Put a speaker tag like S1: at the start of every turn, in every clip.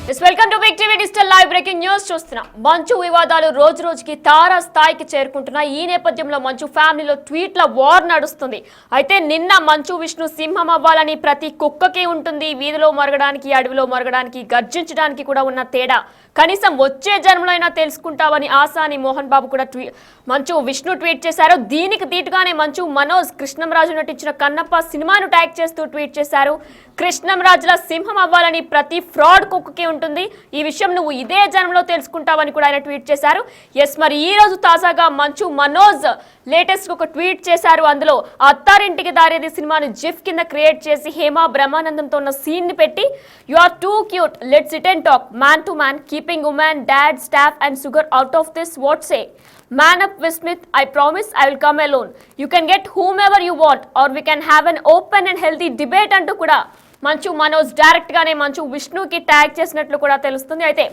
S1: Welcome to Big TV digital live breaking news చూస్తున్నాం. మంచు వివాదాలు రోజు రోజుకి తారా స్థాయికి చేరుకుంటున్నాయి. ఈ నేపథ్యంలో మంచు ఫ్యామిలీలో ట్వీట్ల వార్ నడుస్తుంది. అయితే నిన్న మంచు విష్ణు సింహం అవ్వాలని ప్రతి కుక్కకి ఉంటుంది. వీధిలో మరగడానికి, అడవిలో మరగడానికి, గర్జించడానికి కూడా ఉన్న తేడా కనీసం వచ్చే జన్మలో అయినా తెలుసుకుంటామని ఆసాని మోహన్ బాబు కూడా మంచు విష్ణు ట్వీట్ చేశారు. దీనికి దీటుగానే మంచు మనోజ్ కృష్ణంరాజు నటించిన కన్నప్ప సినిమాను ట్యాగ్ చేస్తూ ట్వీట్ చేశారు. కృష్ణంరాజుల సింహం అవ్వాలని ప్రతి ఫ్రాడ్ కుక్కకి ఉంటుంది. ఈ విషయం నువ్వు ఇదే జన్మలో తెలుసుకుంటావని కూడా ఆయన ట్వీట్ చేశారు. ఎస్, మరి ఈ రోజు తాజాగా మంచు మనోజ్ లేటెస్ట్ ఒక ట్వీట్ చేశారు. అందులో అత్తారింటికి దారేది సినిమాని జిఫ్ కింద క్రియేట్ చేసి హేమా బ్రహ్మానందంతో ఉన్న సీన్ ని పెట్టి you are too cute, let's sit and talk man to man, keeping women, dad, staff and sugar out of this, what say? Man up with Smith, I promise I will come alone. You can get whomever you want or we can have an open and healthy debate అంటూ కూడా Manchu Manoj direct గానే మంచు విష్ణుకి tag చేసినట్లు కూడా తెలుస్తుంది. అయితే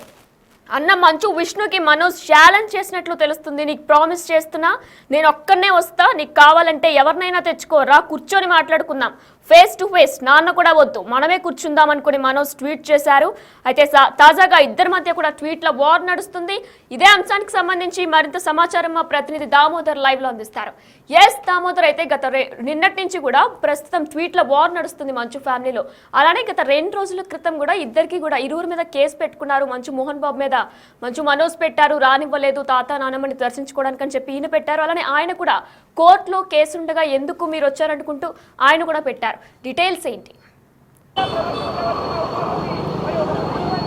S1: అన్న మంచు విష్ణుకి మనోజ్ ఛాలెంజ్ చేసినట్లు తెలుస్తుంది. నీకు ప్రామిస్ చేస్తున్నా, నేను ఒక్కనే వస్తా, నీకు కావాలంటే ఎవరినైనా తెచ్చుకోరా, కూర్చొని మాట్లాడుకుందాం, ఫేస్ టు ఫేస్, నాన్న కూడా వద్దు, మనమే కూర్చుందాం అనుకుని మనోజ్ ట్వీట్ చేశారు. అయితే తాజాగా ఇద్దరి మధ్య కూడా ట్వీట్ల వార్ నడుస్తుంది. ఇదే అంశానికి సంబంధించి మరింత సమాచారం మా ప్రతినిధి దామోదర్ లైవ్ లో అందిస్తారు. ఎస్ దామోదర్, అయితే నిన్నటి నుంచి కూడా ప్రస్తుతం ట్వీట్ల వార్ నడుస్తుంది మంచు ఫ్యామిలీలో. అలానే గత 2 రోజుల క్రితం కూడా ఇరువురి మీద కేసు పెట్టుకున్నారు. మంచు మోహన్ బాబు మీద మంచు మనోజ్ పెట్టారు, రానివ్వలేదు తాత నానమ్మని దర్శించుకోవడానికి అని చెప్పి ఈయన పెట్టారు. అలానే ఆయన కూడా కోర్టులో కేసు ఉండగా ఎందుకు మీరు వచ్చారనుకుంటూ ఆయన కూడా పెట్టారు. డీటెయిల్స్ ఏంటి?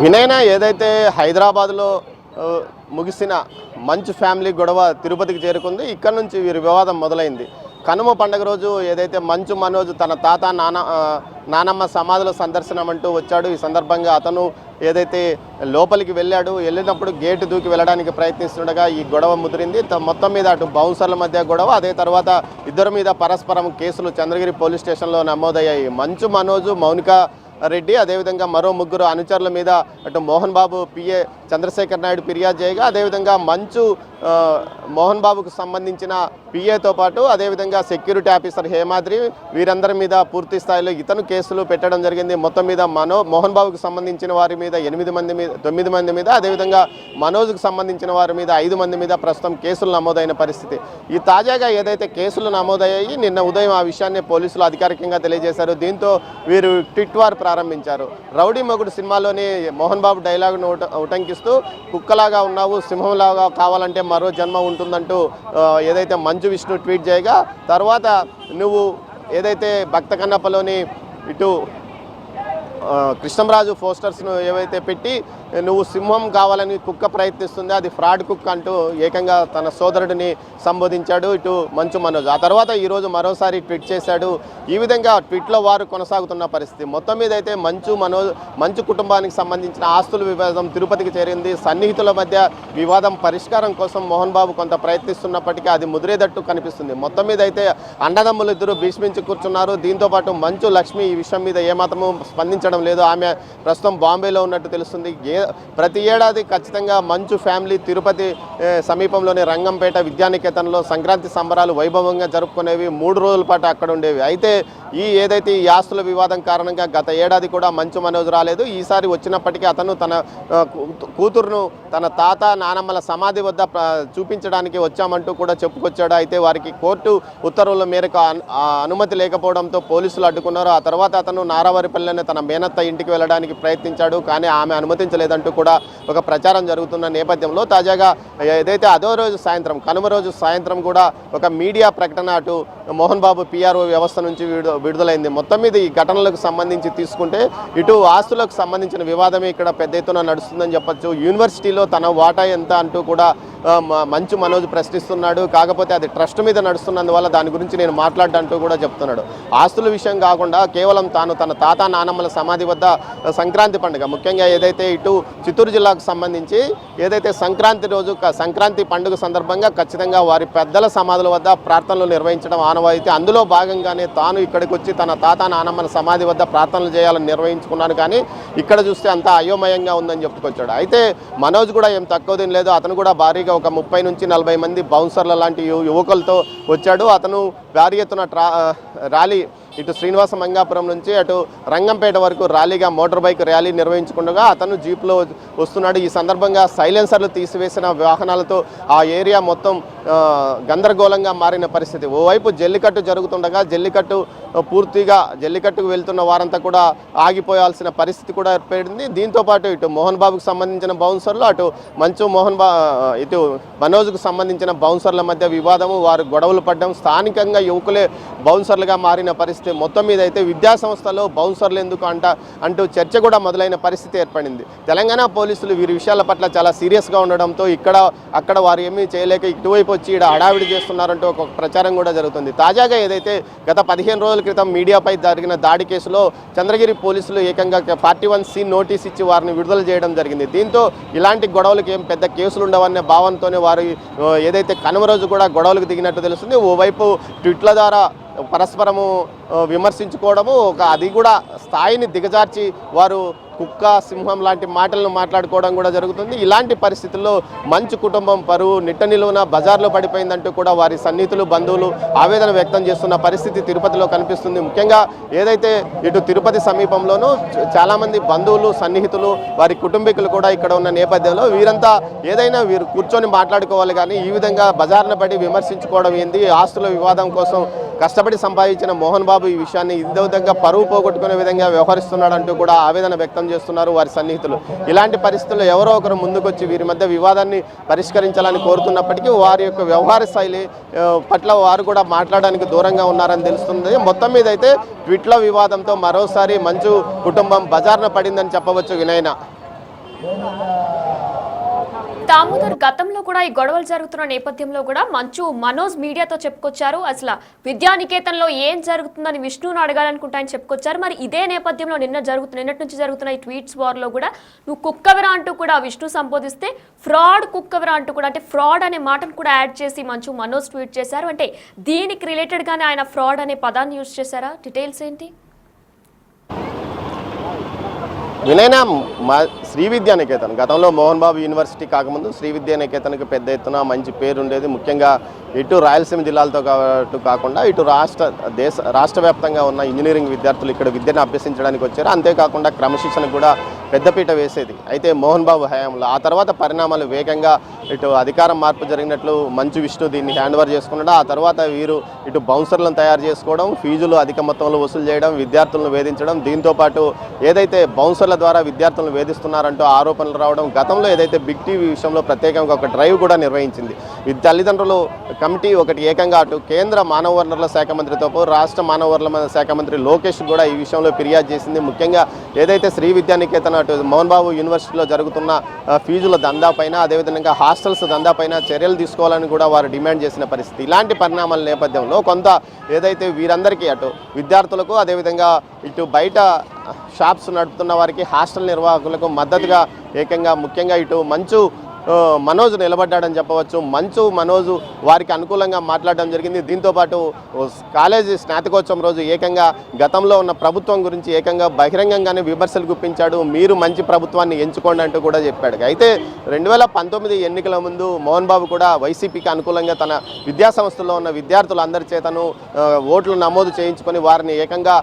S2: వినయన, ఏదైతే హైదరాబాద్లో ముగిసిన మంచు ఫ్యామిలీ గొడవ తిరుపతికి చేరుకుంది. ఇక్కడ నుంచి వీరి వివాదం మొదలైంది. కనుమ పండుగ రోజు ఏదైతే మంచు మనోజ్ తన తాత నానమ్మ సమాధుల సందర్శనం అంటూ వచ్చాడు. ఈ సందర్భంగా అతను ఏదైతే లోపలికి వెళ్ళినప్పుడు గేటు దూకి వెళ్ళడానికి ప్రయత్నిస్తుండగా ఈ గొడవ ముదిరింది. మొత్తం మీద అటు బౌన్సర్ల మధ్య గొడవ, అదే తర్వాత ఇద్దరి మీద పరస్పరం కేసులు చంద్రగిరి పోలీస్ స్టేషన్లో నమోదయ్యాయి. మంచు మనోజ్, మౌనిక రెడ్డి, అదేవిధంగా మరో 3 అనుచరుల మీద అటు మోహన్ బాబు పిఏ చంద్రశేఖర్ నాయుడు ఫిర్యాదు చేయగా, అదేవిధంగా మంచు మోహన్ బాబుకు సంబంధించిన పిఏతో పాటు అదేవిధంగా సెక్యూరిటీ ఆఫీసర్ హేమాద్రి, వీరందరి మీద పూర్తి స్థాయిలో ఇతను కేసులు పెట్టడం జరిగింది. మొత్తం మీద మోహన్ బాబుకు సంబంధించిన వారి మీద 9 మంది మీద, అదేవిధంగా మనోజ్కు సంబంధించిన వారి మీద 5 మంది మీద ప్రస్తుతం కేసులు నమోదైన పరిస్థితి. ఈ తాజాగా ఏదైతే కేసులు నమోదయ్యాయి, నిన్న ఉదయం ఆ విషయాన్ని పోలీసులు అధికారికంగా తెలియజేశారు. దీంతో వీరు ట్విట్ వార్ ప్రారంభించారు. రౌడీ మొగుడు సినిమాలోని మోహన్ బాబు డైలాగును ఉటంకిస్తూ కుక్కలాగా ఉన్నావు, సింహంలాగా కావాలంటే మరో జన్మ ఉంటుందంటూ ఏదైతే మంచు విష్ణు ట్వీట్ చేయగా, తర్వాత నువ్వు ఏదైతే భక్త కన్నప్పలోని ఇటు కృష్ణంరాజు పోస్టర్స్ను ఏవైతే పెట్టి నువ్వు సింహం కావాలని కుక్క ప్రయత్నిస్తుందో అది ఫ్రాడ్ కుక్క అంటూ ఏకంగా తన సోదరుడిని సంబోధించాడు ఇటు మంచు మనోజ్. ఆ తర్వాత ఈరోజు మరోసారి ట్వీట్ చేశాడు. ఈ విధంగా ట్వీట్లో వారు కొనసాగుతున్న పరిస్థితి. మొత్తం మీద అయితే మంచు కుటుంబానికి సంబంధించిన ఆస్తుల వివాదం తిరుపతికి చేరింది. సన్నిహితుల మధ్య వివాదం పరిష్కారం కోసం మోహన్ బాబు కొంత ప్రయత్నిస్తున్నప్పటికీ అది ముదిరేదట్టు కనిపిస్తుంది. మొత్తం మీద అయితే అన్నదమ్ములు ఇద్దరు భీష్మించి కూర్చున్నారు. దీంతోపాటు మంచు లక్ష్మి ఈ విషయం మీద ఏమాత్రము స్పందించడం లేదు. ఆమె ప్రస్తుతం బాంబేలో ఉన్నట్టు తెలుస్తుంది. ప్రతి ఏడాది ఖచ్చితంగా మంచు ఫ్యామిలీ తిరుపతి సమీపంలోని రంగంపేట విద్యానికేతన్లో సంక్రాంతి సంబరాలు వైభవంగా జరుపుకునేవి. 3 రోజుల పాటు అక్కడ ఉండేవి. అయితే ఏదైతే ఈ ఆస్తుల వివాదం కారణంగా గత ఏడాది కూడా మంచు మనోజ్ రాలేదు. ఈసారి వచ్చినప్పటికీ అతను తన కూతురును తన తాత నానమ్మల సమాధి వద్ద చూపించడానికి వచ్చామంటూ కూడా చెప్పుకొచ్చాడు. అయితే వారికి కోర్టు ఉత్తర్వుల మేరకు అనుమతి లేకపోవడంతో పోలీసులు అడ్డుకున్నారు. ఆ తర్వాత అతను నారావారిపల్లిలోనే తన మేనత్త ఇంటికి వెళ్ళడానికి ప్రయత్నించాడు. కానీ ఆమె అనుమతించలేదంటూ కూడా ఒక ప్రచారం జరుగుతున్న నేపథ్యంలో తాజాగా ఏదైతే అదో రోజు సాయంత్రం, కనుమ రోజు సాయంత్రం కూడా ఒక మీడియా ప్రకటన అటు మోహన్ బాబు పిఆర్ఓ వ్యవస్థ నుంచి విడుదలైంది. మొత్తం మీద ఈ ఘటనలకు సంబంధించి తీసుకుంటే ఇటు ఆస్తులకు సంబంధించిన వివాదమే ఇక్కడ పెద్ద ఎత్తున నడుస్తుందని చెప్పొచ్చు. యూనివర్సిటీలో తన వాటా ఎంత అంటూ కూడా మంచు మనోజ్ ప్రశ్నిస్తున్నాడు. కాకపోతే అది ట్రస్ట్ మీద నడుస్తున్నందువల్ల దాని గురించి నేను మాట్లాడడంటూ కూడా చెప్తున్నాడు. ఆస్తుల విషయం కాకుండా కేవలం తాను తన తాత నానమ్మల సమాధి వద్ద సంక్రాంతి పండుగ, ముఖ్యంగా ఏదైతే ఇటు చిత్తూరు జిల్లాకు సంబంధించి ఏదైతే సంక్రాంతి రోజు సంక్రాంతి పండుగ సందర్భంగా ఖచ్చితంగా వారి పెద్దల సమాధుల వద్ద ప్రార్థనలు నిర్వహించడం ఆనవాయితీ. అందులో భాగంగానే తాను ఇక్కడికి వచ్చి తన తాత నానమ్మల సమాధి వద్ద ప్రార్థనలు చేయాలని నిర్వహించుకున్నాను. కానీ ఇక్కడ చూస్తే అంతా అయోమయంగా ఉందని చెప్పుకొచ్చాడు. అయితే మనోజ్ కూడా ఏం తక్కువ దీని లేదు. అతను కూడా భారీగా ఒక 30 నుంచి 40 మంది బౌన్సర్ల లాంటి యువకులతో వచ్చాడు. అతను భారీ ఎత్తున ర్యాలీ ఇటు శ్రీనివాస మంగాపురం నుంచి అటు రంగంపేట వరకు ర్యాలీగా మోటార్ బైక్ ర్యాలీ నిర్వహించుకుండగా అతను జీప్లో వస్తున్నాడు. ఈ సందర్భంగా సైలెన్సర్లు తీసివేసిన వాహనాలతో ఆ ఏరియా మొత్తం గందరగోళంగా మారిన పరిస్థితి. ఓవైపు జల్లికట్టు జరుగుతుండగా జల్లికట్టుకు వెళ్తున్న వారంతా కూడా ఆగిపోయాల్సిన పరిస్థితి కూడా ఏర్పడింది. దీంతోపాటు ఇటు మోహన్ బాబుకు సంబంధించిన బౌన్సర్లు, అటు మంచు ఇటు మనోజ్కు సంబంధించిన బౌన్సర్ల మధ్య వివాదము, వారు గొడవలు పడడం, స్థానికంగా యువకులే బౌన్సర్లుగా మారిన పరిస్థితి. మొత్తం మీద అయితే విద్యా సంస్థలో బౌన్సర్లు ఎందుకు అంటూ చర్చ కూడా మొదలైన పరిస్థితి ఏర్పడింది. తెలంగాణ పోలీసులు వీరి విషయాల పట్ల చాలా సీరియస్గా ఉండడంతో అక్కడ వారు ఏమీ చేయలేక ఇటువైపు వచ్చి ఇక్కడ హడావిడి చేస్తున్నారంటూ ఒక ప్రచారం కూడా జరుగుతుంది. తాజాగా ఏదైతే గత 15 రోజుల క్రితం మీడియాపై జరిగిన దాడి కేసులో చంద్రగిరి పోలీసులు ఏకంగా 41C నోటీస్ ఇచ్చి వారిని విడుదల చేయడం జరిగింది. దీంతో ఇలాంటి గొడవలకు ఏం పెద్ద కేసులు ఉండవనే భావంతోనే వారు ఏదైతే కనుమ రోజు కూడా గొడవలకు దిగినట్టు తెలుస్తుంది. ఓవైపు ట్విట్ల ద్వారా పరస్పరము విమర్శించుకోవడము, అది కూడా స్థాయిని దిగజార్చి వారు కుక్క సింహం లాంటి మాటలను మాట్లాడుకోవడం కూడా జరుగుతుంది. ఇలాంటి పరిస్థితుల్లో మంచు కుటుంబం పరువు నిట్ట నిలువున బజార్లో పడిపోయిందంటూ కూడా వారి సన్నిహితులు, బంధువులు ఆవేదన వ్యక్తం చేస్తున్న పరిస్థితి తిరుపతిలో కనిపిస్తుంది. ముఖ్యంగా ఏదైతే ఇటు తిరుపతి సమీపంలోనూ చాలామంది బంధువులు, సన్నిహితులు, వారి కుటుంబీకులు కూడా ఇక్కడ ఉన్న నేపథ్యంలో వీరంతా ఏదైనా వీరు కూర్చొని మాట్లాడుకోవాలి, కానీ ఈ విధంగా బజార్ను పడి విమర్శించుకోవడం ఏంది? ఆస్తుల వివాదం కోసం కష్టపడి సంపాదించిన మోహన్ బాబు ఈ విషయాన్ని ఇదే విధంగా పరువు పోగొట్టుకునే విధంగా వ్యవహరిస్తున్నాడంటూ కూడా ఆవేదన వ్యక్తం చేస్తున్నారు వారి సన్నిహితులు. ఇలాంటి పరిస్థితుల్లో ఎవరో ఒకరు ముందుకొచ్చి వీరి మధ్య వివాదాన్ని పరిష్కరించాలని కోరుతున్నప్పటికీ వారి యొక్క వ్యవహార శైలి పట్ల వారు కూడా మాట్లాడడానికి దూరంగా ఉన్నారని తెలుస్తుంది. మొత్తం మీద అయితే ట్విట్ల వివాదంతో మరోసారి మంచు కుటుంబం బజార్న పడిందని చెప్పవచ్చు. వినయన
S1: దామోదర్, గతంలో కూడా ఈ గొడవలు జరుగుతున్న నేపథ్యంలో కూడా మనోజ్ మీడియాతో చెప్పుకొచ్చారు. అసలు విద్యానికేతన్లో ఏం జరుగుతుందని విష్ణుని అడగాలనుకుంటా అని చెప్పుకొచ్చారు. మరి ఇదే నేపథ్యంలో నిన్నటి నుంచి జరుగుతున్న ఈ ట్వీట్స్ వార్లో కూడా నువ్వు కుక్కవరా అంటూ కూడా విష్ణు సంబోధిస్తే ఫ్రాడ్ కుక్కవరా అంటూ కూడా, అంటే ఫ్రాడ్ అనే మాటను కూడా యాడ్ చేసి మనోజ్ ట్వీట్ చేశారు. అంటే దీనికి రిలేటెడ్గానే ఆయన ఫ్రాడ్ అనే పదాన్ని యూజ్ చేశారా? డీటెయిల్స్ ఏంటి?
S2: వినయన, శ్రీ విద్యానికేతన్ గతంలో మోహన్ బాబు యూనివర్సిటీ కాకముందు శ్రీ విద్యానికేతన్కి పెద్ద ఎత్తున మంచి పేరు ఉండేది. ముఖ్యంగా ఇటు రాయలసీమ జిల్లాలతో కాకుండా ఇటు రాష్ట్ర వ్యాప్తంగా ఉన్న ఇంజనీరింగ్ విద్యార్థులు ఇక్కడ విద్యను అభ్యసించడానికి వచ్చారు. అంతేకాకుండా క్రమశిక్షణకు కూడా పెద్దపీట వేసేది. అయితే మోహన్ బాబు హయాంలో ఆ తర్వాత పరిణామాలు వేగంగా ఇటు అధికారం మార్పు జరిగినట్లు మంచు విష్ణు దీన్ని హ్యాండ్ ఓవర్ చేసుకున్నాడు. ఆ తర్వాత వీరు ఇటు బౌన్సర్లను తయారు చేసుకోవడం, ఫీజులు అధిక మొత్తంలో వసూలు చేయడం, విద్యార్థులను వేధించడం, దీంతోపాటు ఏదైతే బౌన్సర్ల ద్వారా విద్యార్థులను వేధిస్తున్నారంటూ ఆరోపణలు రావడం, గతంలో ఏదైతే బిగ్ టీవీ విషయంలో ప్రత్యేకంగా ఒక డ్రైవ్ కూడా నిర్వహించింది. తల్లిదండ్రులు కమిటీ ఒకటి ఏకంగా అటు కేంద్ర మానవ వనరుల శాఖ మంత్రితో రాష్ట్ర మానవ వనరుల శాఖ మంత్రి లోకేష్ కూడా ఈ విషయంలో ఫిర్యాదు చేసింది. ముఖ్యంగా ఏదైతే శ్రీ విద్యానికేతన్ అటు మోహన్ బాబు యూనివర్సిటీలో జరుగుతున్న ఫీజుల దందాపైన, అదేవిధంగా హాస్టల్స్ దందాపైన చర్యలు తీసుకోవాలని కూడా వారు డిమాండ్ చేసిన పరిస్థితి. ఇలాంటి పరిణామాల నేపథ్యంలో కొంత ఏదైతే వీరందరికీ అటు విద్యార్థులకు, అదేవిధంగా ఇటు బయట షాప్స్ నడుపుతున్న వారికి, హాస్టల్ నిర్వాహకులకు మద్దతుగా ఏకంగా ముఖ్యంగా ఇటు మనోజ్ నిలబడ్డాడని చెప్పవచ్చు. మనోజ్ వారికి అనుకూలంగా మాట్లాడడం జరిగింది. దీంతోపాటు కాలేజీ స్నాతకోత్సవం రోజు ఏకంగా గతంలో ఉన్న ప్రభుత్వం గురించి ఏకంగా బహిరంగంగానే విమర్శలు గుప్పించాడు. మీరు మంచి ప్రభుత్వాన్ని ఎంచుకోండి అంటూ కూడా చెప్పాడు. అయితే 2019 ఎన్నికల ముందు మోహన్ బాబు కూడా వైసీపీకి అనుకూలంగా తన విద్యాసంస్థల్లో ఉన్న విద్యార్థులందరి చేతను ఓట్లు నమోదు చేయించుకొని వారిని ఏకంగా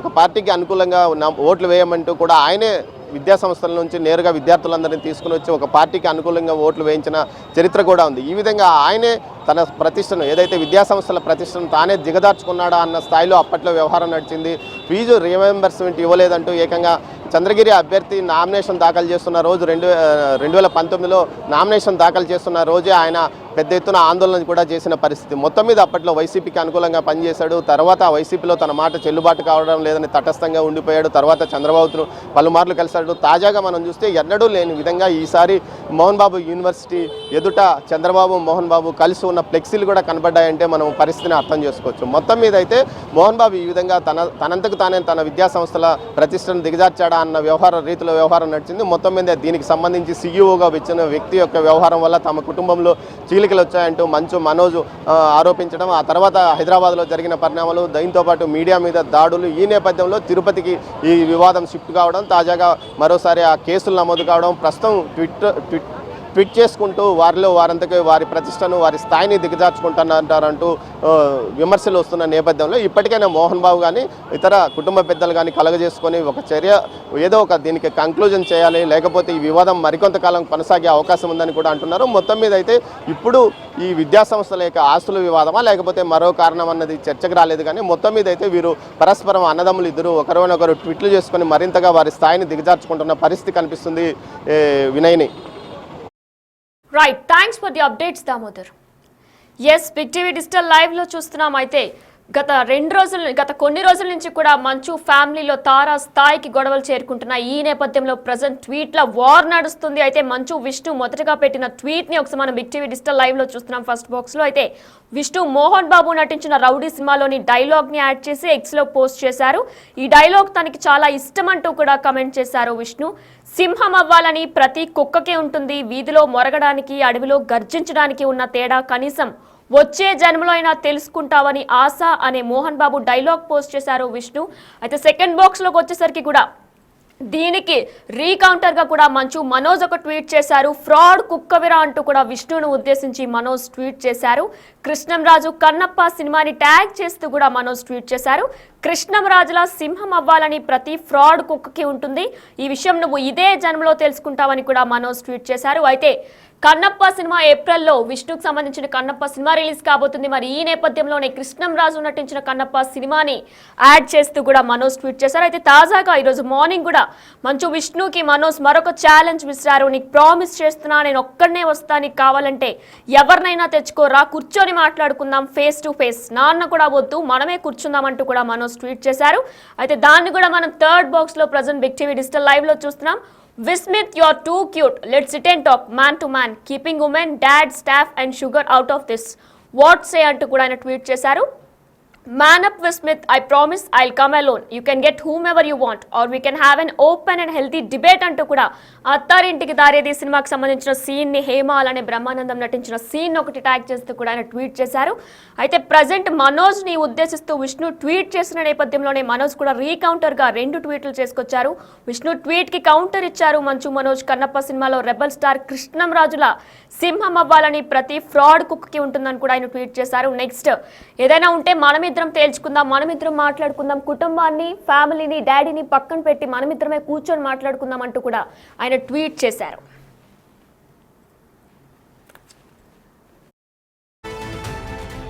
S2: ఒక పార్టీకి అనుకూలంగా ఓట్లు వేయమంటూ కూడా ఆయనే విద్యాసంస్థల నుంచి నేరుగా విద్యార్థులందరినీ తీసుకుని వచ్చి ఒక పార్టీకి అనుకూలంగా ఓట్లు వేయించిన చరిత్ర కూడా ఉంది. ఈ విధంగా ఆయనే తన ప్రతిష్టను, ఏదైతే విద్యాసంస్థల ప్రతిష్టను తానే దిగదార్చుకున్నాడా అన్న స్థాయిలో అప్పట్లో వ్యవహారం నడిచింది. ఫీజు రీఎంబర్స్మెంట్ ఇవ్వలేదంటూ ఏకంగా చంద్రగిరి అభ్యర్థి నామినేషన్ దాఖలు చేస్తున్న రోజు 2019లో నామినేషన్ దాఖలు చేస్తున్న రోజే ఆయన పెద్ద ఎత్తున ఆందోళన కూడా చేసిన పరిస్థితి. మొత్తం మీద అప్పట్లో వైసీపీకి అనుకూలంగా పనిచేశాడు. తర్వాత వైసీపీలో తన మాట చెల్లుబాటు కావడం లేదని తటస్థంగా ఉండిపోయాడు. తర్వాత చంద్రబాబును పలుమార్లు కలిశాడు. తాజాగా మనం చూస్తే ఎన్నడూ లేని విధంగా ఈసారి మోహన్ బాబు యూనివర్సిటీ ఎదుట చంద్రబాబు, మోహన్ బాబు కలిసి ఉన్న ఫ్లెక్సీలు కూడా కనబడ్డాయంటే మనం పరిస్థితిని అర్థం చేసుకోవచ్చు. మొత్తం మీద అయితే మోహన్ బాబు ఈ విధంగా తనంతకు తానే తన విద్యాసంస్థల ప్రతిష్టను దిగజార్చాడా అన్న వ్యవహారం నడిచింది. మొత్తం మీద దీనికి సంబంధించి సీఈఓగా వచ్చిన వ్యక్తి యొక్క వ్యవహారం వల్ల తమ కుటుంబంలో చీలికలు వచ్చాయంటూ మనోజ్ ఆరోపించడం, ఆ తర్వాత హైదరాబాద్లో జరిగిన పరిణామాలు, దీంతోపాటు మీడియా మీద దాడులు, ఈ నేపథ్యంలో తిరుపతికి ఈ వివాదం షిఫ్ట్ కావడం, తాజాగా మరోసారి ఆ కేసులు నమోదు కావడం, ప్రస్తుతం ట్వీట్ చేసుకుంటూ వారిలో వారంతకే వారి ప్రతిష్టను వారి స్థాయిని దిగజార్చుకుంటున్నారంటూ విమర్శలు వస్తున్న నేపథ్యంలో ఇప్పటికైనా మోహన్ బాబు కానీ ఇతర కుటుంబ పెద్దలు కానీ కలగజేసుకొని ఒక చర్య ఏదో ఒక దీనికి కంక్లూజన్ చేయాలి, లేకపోతే ఈ వివాదం మరికొంతకాలం కొనసాగే అవకాశం ఉందని కూడా అంటున్నారు. మొత్తం మీద అయితే ఇప్పుడు ఈ విద్యా సంస్థల యొక్క ఆస్తుల వివాదమా లేకపోతే మరో కారణం అన్నది చర్చకు రాలేదు. కానీ మొత్తం మీద అయితే వీరు పరస్పరం అన్నదమ్ములు ఇద్దరు ఒకరినొకరు ట్వీట్లు చేసుకొని మరింతగా వారి స్థాయిని దిగజార్చుకుంటున్న పరిస్థితి కనిపిస్తుంది. వినయ్ని.
S1: Right, thanks for the updates Damodar. Yes, big TV digital live లో చూస్తున్నాం. అయితే గత కొన్ని రోజుల నుంచి కూడా మంచు ఫ్యామిలీలో తారా స్థాయికి గొడవలు చేరుకుంటున్నాయి. ఈ నేపథ్యంలో ప్రజెంట్ ట్వీట్ల వార్ నడుస్తుంది. అయితే మంచు విష్ణు మొదటగా పెట్టిన ట్వీట్ ని ఒకసారి మనం బిగ్ టీవీ డిజిటల్ లైవ్ లో చూస్తున్నాం. ఫస్ట్ బాక్స్ లో అయితే విష్ణు మోహన్ బాబు నటించిన రౌడీ సినిమాలోని డైలాగ్ ని యాడ్ చేసి ఎక్స్ లో పోస్ట్ చేశారు. ఈ డైలాగ్ తనకి చాలా ఇష్టం అంటూ కూడా కమెంట్ చేశారు విష్ణు. సింహం అవ్వాలని ప్రతి కుక్కకే ఉంటుంది, వీధిలో మొరగడానికి అడవిలో గర్జించడానికి ఉన్న తేడా కనీసం వచ్చే జన్మలో అయినా తెలుసుకుంటావని ఆశ అనే మోహన్ బాబు డైలాగ్ పోస్ట్ చేశారు విష్ణు. అయితే సెకండ్ బాక్స్ లోకి వచ్చేసరికి కూడా దీనికి రీకౌంటర్ గా కూడా మంచు మనోజ్ ఒక ట్వీట్ చేశారు. ఫ్రాడ్ కుక్కవిరా అంటూ కూడా విష్ణును ఉద్దేశించి మనోజ్ ట్వీట్ చేశారు. కృష్ణంరాజు కన్నప్ప సినిమాని ట్యాగ్ చేస్తూ కూడా మనోజ్ ట్వీట్ చేశారు. కృష్ణంరాజులా సింహం అవ్వాలని ప్రతి ఫ్రాడ్ కుక్కకి ఉంటుంది, ఈ విషయం నువ్వు ఇదే జన్మలో తెలుసుకుంటావని కూడా మనోజ్ ట్వీట్ చేశారు. అయితే కన్నప్ప సినిమా ఏప్రిల్లో విష్ణుకు సంబంధించిన కన్నప్ప సినిమా రిలీజ్ కాబోతుంది. మరి ఈ నేపథ్యంలోనే కృష్ణంరాజు నటించిన కన్నప్ప సినిమాని యాడ్ చేస్తూ కూడా మనోజ్ ట్వీట్ చేశారు. అయితే తాజాగా ఈరోజు మార్నింగ్ కూడా మంచు విష్ణుకి మనోజ్ మరొక ఛాలెంజ్ విసిరారు. నీకు ప్రామిస్ చేస్తున్నా, నేను ఒక్కడనే వస్తా, నీకు కావాలంటే ఎవరినైనా తెచ్చుకోరా, కూర్చొని మాట్లాడుకుందాం ఫేస్ టు ఫేస్, నాన్న కూడా వద్దు, మనమే కూర్చుందాం అంటూ కూడా మనోజ్ ట్వీట్ చేశారు. అయితే దాన్ని కూడా మనం థర్డ్ బాక్స్ లో present Big TV digital live లో చూస్తున్నాం. Vismith, you're too cute. Let's sit and talk man to man. Keeping women, dad, staff and sugar out of this. What say అంటూ కూడా ఆయన ట్వీట్ చేశారు. Man up Vismith, I promise I'll come alone. You can get whomever you want or we can have an open and healthy debate అంటూ కూడా అత్తారింటికి దారేది సినిమాకి సంబంధించిన scene ని హేమ అలానే బ్రహ్మానందం నటించిన సీన్ ఒకటి ట్యాగ్ చేస్తూ కూడా ఆయన ట్వీట్ చేశారు. అయితే ప్రజెంట్ మనోజ్ ని ఉద్దేశిస్తూ విష్ణు ట్వీట్ చేసిన నేపథ్యంలోనే మనోజ్ కూడా రీకౌంటర్ గా 2 ట్వీట్లు చేసుకొచ్చారు. విష్ణు ట్వీట్ కి కౌంటర్ ఇచ్చారు మంచు మనోజ్. కన్నప్ప సినిమాలో రెబల్ స్టార్ కృష్ణంరాజుల సింహం అవ్వాలని ప్రతి ఫ్రాడ్ కుక్కకి ఉంటుందని కూడా ఆయన ట్వీట్ చేశారు. నెక్స్ట్ ఏదైనా ఉంటే మనమిద్దరం తేల్చుకుందాం, మనమిద్దరం మాట్లాడుకుందాం, కుటుంబాన్ని, ఫ్యామిలీని, డాడీని పక్కన పెట్టి మనమిద్దరమే కూర్చొని మాట్లాడుకుందాం అంటూ కూడా ఆయన ట్వీట్ చేశారు.